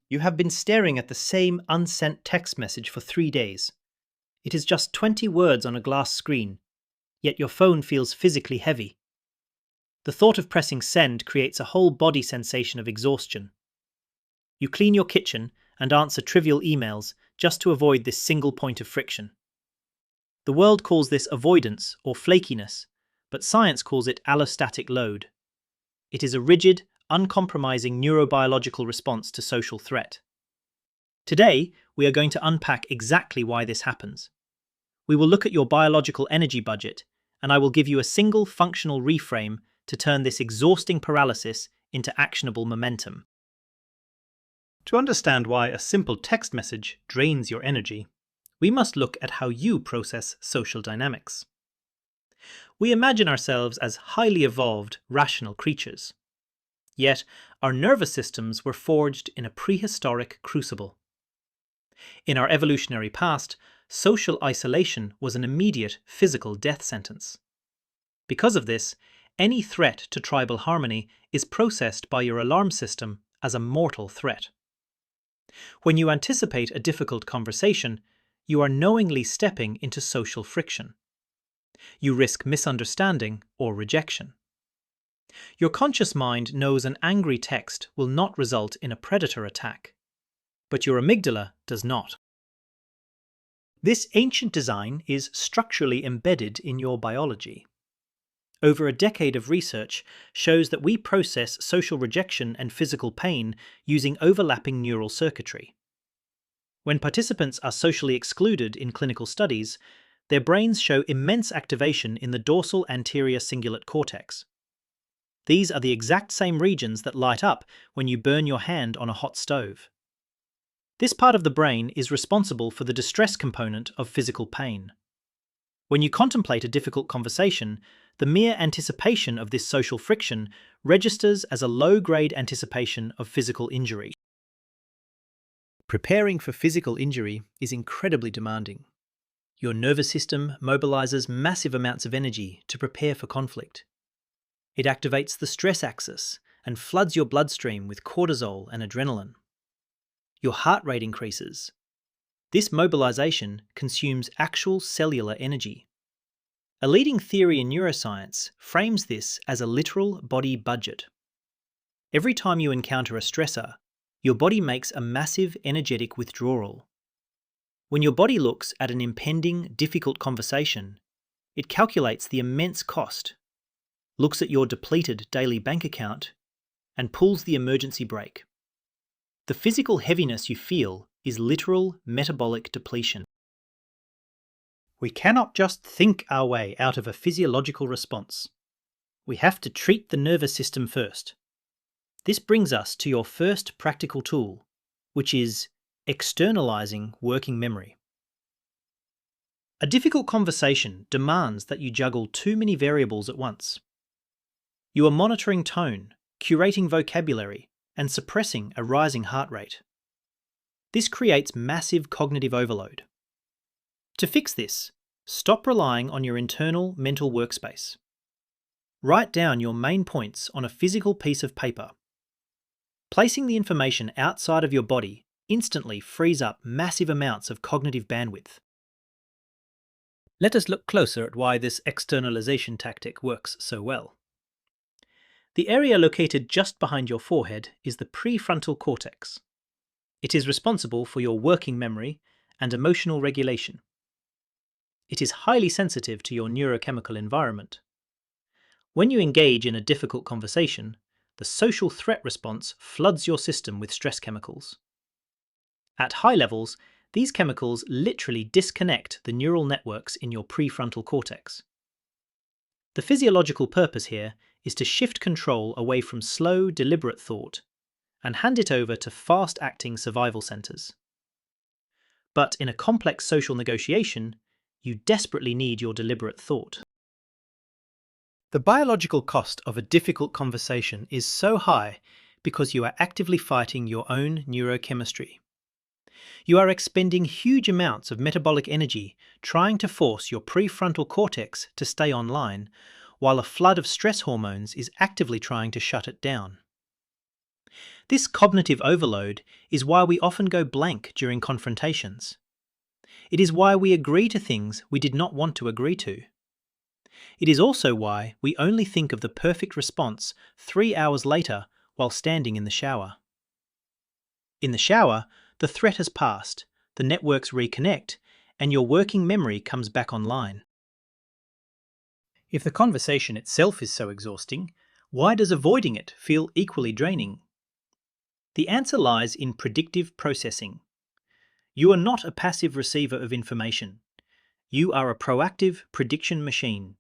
You have been staring at the same unsent text message for 3 days. It is just 20 words on a glass screen, yet your phone feels physically heavy. The thought of pressing send creates a whole body sensation of exhaustion. You clean your kitchen and answer trivial emails just to avoid this single point of friction. The world calls this avoidance or flakiness, but science calls it allostatic load. It is a rigid, uncompromising neurobiological response to social threat. Today, we are going to unpack exactly why this happens. We will look at your biological energy budget, and I will give you a single functional reframe to turn this exhausting paralysis into actionable momentum. To understand why a simple text message drains your energy, we must look at how you process social dynamics. We imagine ourselves as highly evolved, rational creatures. Yet, our nervous systems were forged in a prehistoric crucible. In our evolutionary past, social isolation was an immediate physical death sentence. Because of this, any threat to tribal harmony is processed by your alarm system as a mortal threat. When you anticipate a difficult conversation, you are knowingly stepping into social friction. You risk misunderstanding or rejection. Your conscious mind knows an angry text will not result in a predator attack, but your amygdala does not. This ancient design is structurally embedded in your biology. Over a decade of research shows that we process social rejection and physical pain using overlapping neural circuitry. When participants are socially excluded in clinical studies, their brains show immense activation in the dorsal anterior cingulate cortex. These are the exact same regions that light up when you burn your hand on a hot stove. This part of the brain is responsible for the distress component of physical pain. When you contemplate a difficult conversation, the mere anticipation of this social friction registers as a low-grade anticipation of physical injury. Preparing for physical injury is incredibly demanding. Your nervous system mobilizes massive amounts of energy to prepare for conflict. It activates the stress axis and floods your bloodstream with cortisol and adrenaline. Your heart rate increases. This mobilization consumes actual cellular energy. A leading theory in neuroscience frames this as a literal body budget. Every time you encounter a stressor, your body makes a massive energetic withdrawal. When your body looks at an impending, difficult conversation, it calculates the immense cost, looks at your depleted daily bank account, and pulls the emergency brake. The physical heaviness you feel is literal metabolic depletion. We cannot just think our way out of a physiological response. We have to treat the nervous system first. This brings us to your first practical tool, which is externalizing working memory. A difficult conversation demands that you juggle too many variables at once. You are monitoring tone, curating vocabulary, and suppressing a rising heart rate. This creates massive cognitive overload. To fix this, stop relying on your internal mental workspace. Write down your main points on a physical piece of paper. Placing the information outside of your body instantly frees up massive amounts of cognitive bandwidth. Let us look closer at why this externalization tactic works so well. The area located just behind your forehead is the prefrontal cortex. It is responsible for your working memory and emotional regulation. It is highly sensitive to your neurochemical environment. When you engage in a difficult conversation, the social threat response floods your system with stress chemicals. At high levels, these chemicals literally disconnect the neural networks in your prefrontal cortex. The physiological purpose here is to shift control away from slow, deliberate thought and hand it over to fast-acting survival centers. But in a complex social negotiation, you desperately need your deliberate thought. The biological cost of a difficult conversation is so high because you are actively fighting your own neurochemistry. You are expending huge amounts of metabolic energy trying to force your prefrontal cortex to stay online, while a flood of stress hormones is actively trying to shut it down. This cognitive overload is why we often go blank during confrontations. It is why we agree to things we did not want to agree to. It is also why we only think of the perfect response 3 hours later while standing in the shower. In the shower, the threat has passed, the networks reconnect, and your working memory comes back online. If the conversation itself is so exhausting, why does avoiding it feel equally draining? The answer lies in predictive processing. You are not a passive receiver of information. You are a proactive prediction machine.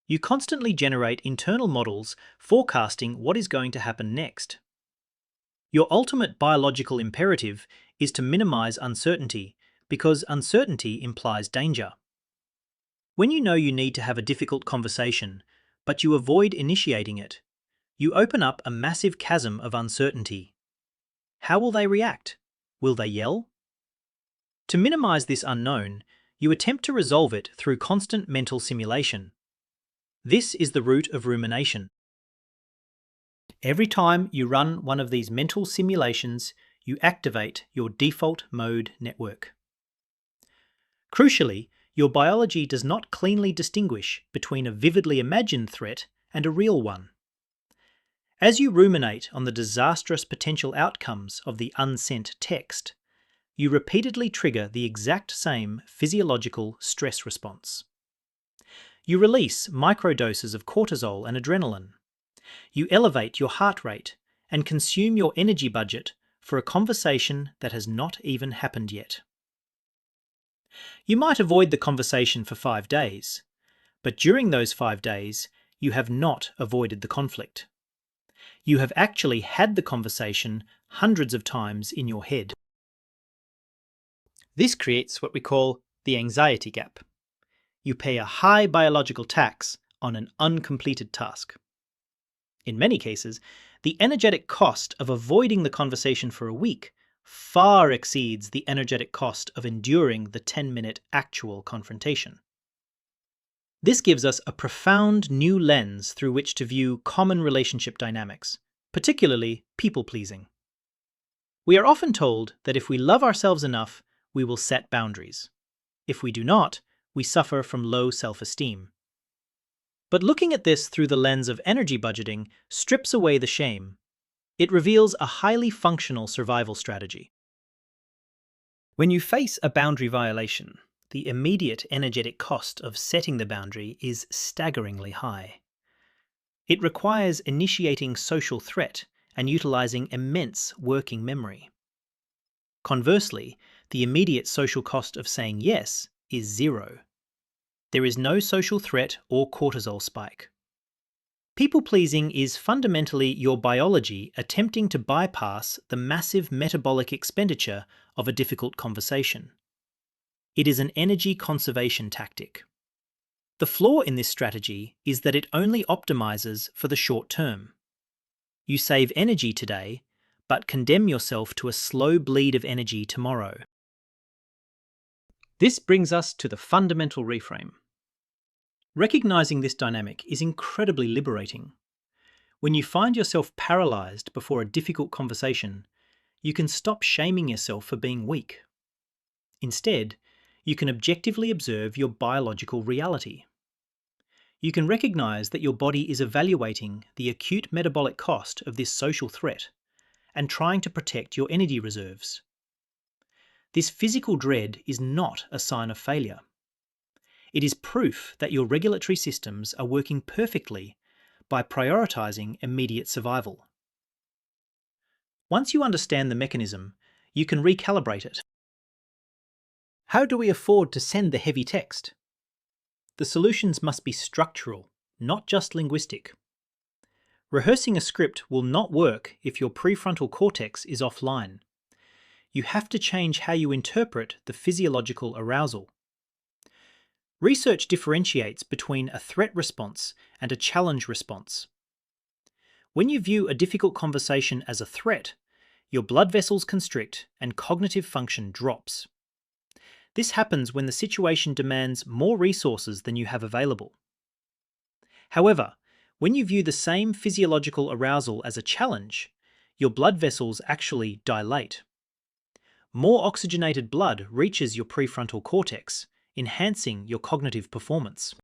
You constantly generate internal models forecasting what is going to happen next. Your ultimate biological imperative is to minimize uncertainty because uncertainty implies danger. When you know you need to have a difficult conversation, but you avoid initiating it, you open up a massive chasm of uncertainty. How will they react? Will they yell? To minimize this unknown, you attempt to resolve it through constant mental simulation. This is the root of rumination. Every time you run one of these mental simulations, you activate your default mode network. Crucially, your biology does not cleanly distinguish between a vividly imagined threat and a real one. As you ruminate on the disastrous potential outcomes of the unsent text, you repeatedly trigger the exact same physiological stress response. You release microdoses of cortisol and adrenaline. You elevate your heart rate and consume your energy budget for a conversation that has not even happened yet. You might avoid the conversation for 5 days, but during those 5 days, you have not avoided the conflict. You have actually had the conversation hundreds of times in your head. This creates what we call the anxiety gap. You pay a high biological tax on an uncompleted task. In many cases, the energetic cost of avoiding the conversation for a week far exceeds the energetic cost of enduring the 10-minute actual confrontation. This gives us a profound new lens through which to view common relationship dynamics, particularly people-pleasing. We are often told that if we love ourselves enough, we will set boundaries. If we do not, we suffer from low self-esteem. But looking at this through the lens of energy budgeting strips away the shame. It reveals a highly functional survival strategy. When you face a boundary violation, the immediate energetic cost of setting the boundary is staggeringly high. It requires initiating social threat and utilizing immense working memory. Conversely, the immediate social cost of saying yes is zero. There is no social threat or cortisol spike. People-pleasing is fundamentally your biology attempting to bypass the massive metabolic expenditure of a difficult conversation. It is an energy conservation tactic. The flaw in this strategy is that it only optimizes for the short term. You save energy today, but condemn yourself to a slow bleed of energy tomorrow. This brings us to the fundamental reframe. Recognizing this dynamic is incredibly liberating. When you find yourself paralyzed before a difficult conversation, you can stop shaming yourself for being weak. Instead, you can objectively observe your biological reality. You can recognize that your body is evaluating the acute metabolic cost of this social threat and trying to protect your energy reserves. This physical dread is not a sign of failure. It is proof that your regulatory systems are working perfectly by prioritizing immediate survival. Once you understand the mechanism, you can recalibrate it. How do we afford to send the heavy text? The solutions must be structural, not just linguistic. Rehearsing a script will not work if your prefrontal cortex is offline. You have to change how you interpret the physiological arousal. Research differentiates between a threat response and a challenge response. When you view a difficult conversation as a threat, your blood vessels constrict and cognitive function drops. This happens when the situation demands more resources than you have available. However, when you view the same physiological arousal as a challenge, your blood vessels actually dilate. More oxygenated blood reaches your prefrontal cortex, enhancing your cognitive performance.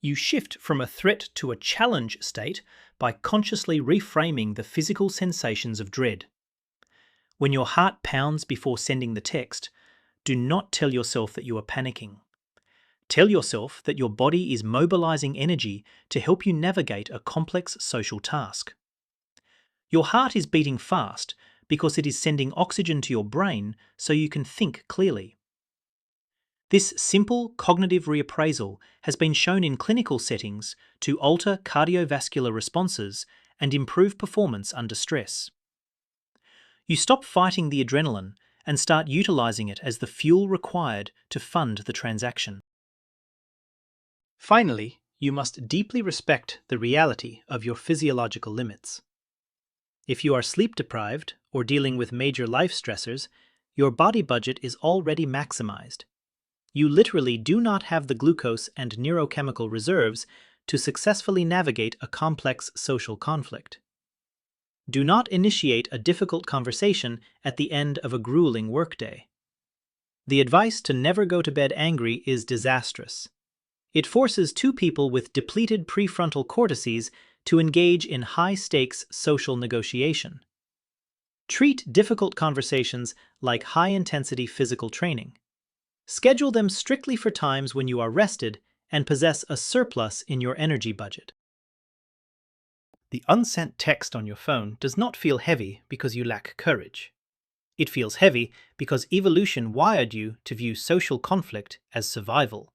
You shift from a threat to a challenge state by consciously reframing the physical sensations of dread. When your heart pounds before sending the text, do not tell yourself that you are panicking. Tell yourself that your body is mobilizing energy to help you navigate a complex social task. Your heart is beating fast because it is sending oxygen to your brain so you can think clearly. This simple cognitive reappraisal has been shown in clinical settings to alter cardiovascular responses and improve performance under stress. You stop fighting the adrenaline and start utilizing it as the fuel required to fund the transaction. Finally, you must deeply respect the reality of your physiological limits. If you are sleep deprived or dealing with major life stressors, your body budget is already maximized. You literally do not have the glucose and neurochemical reserves to successfully navigate a complex social conflict. Do not initiate a difficult conversation at the end of a grueling workday. The advice to never go to bed angry is disastrous. It forces two people with depleted prefrontal cortices to engage in high-stakes social negotiation. Treat difficult conversations like high-intensity physical training. Schedule them strictly for times when you are rested and possess a surplus in your energy budget. The unsent text on your phone does not feel heavy because you lack courage. It feels heavy because evolution wired you to view social conflict as survival.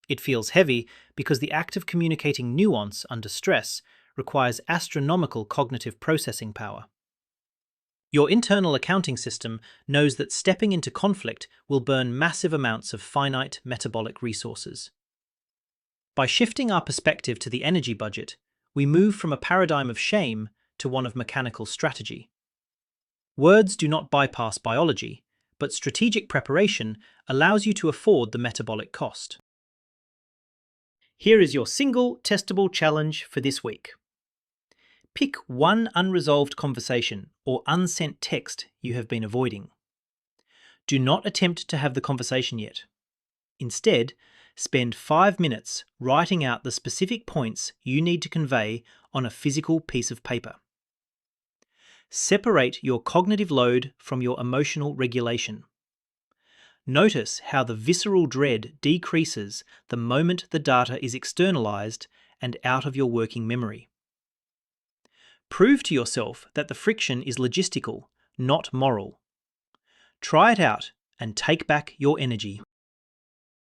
It feels heavy because the act of communicating nuance under stress requires astronomical cognitive processing power. Your internal accounting system knows that stepping into conflict will burn massive amounts of finite metabolic resources. By shifting our perspective to the energy budget, we move from a paradigm of shame to one of mechanical strategy. Words do not bypass biology, but strategic preparation allows you to afford the metabolic cost. Here is your single testable challenge for this week. Pick one unresolved conversation or unsent text you have been avoiding. Do not attempt to have the conversation yet. Instead, spend 5 minutes writing out the specific points you need to convey on a physical piece of paper. Separate your cognitive load from your emotional regulation. Notice how the visceral dread decreases the moment the data is externalized and out of your working memory. Prove to yourself that the friction is logistical, not moral. Try it out and take back your energy.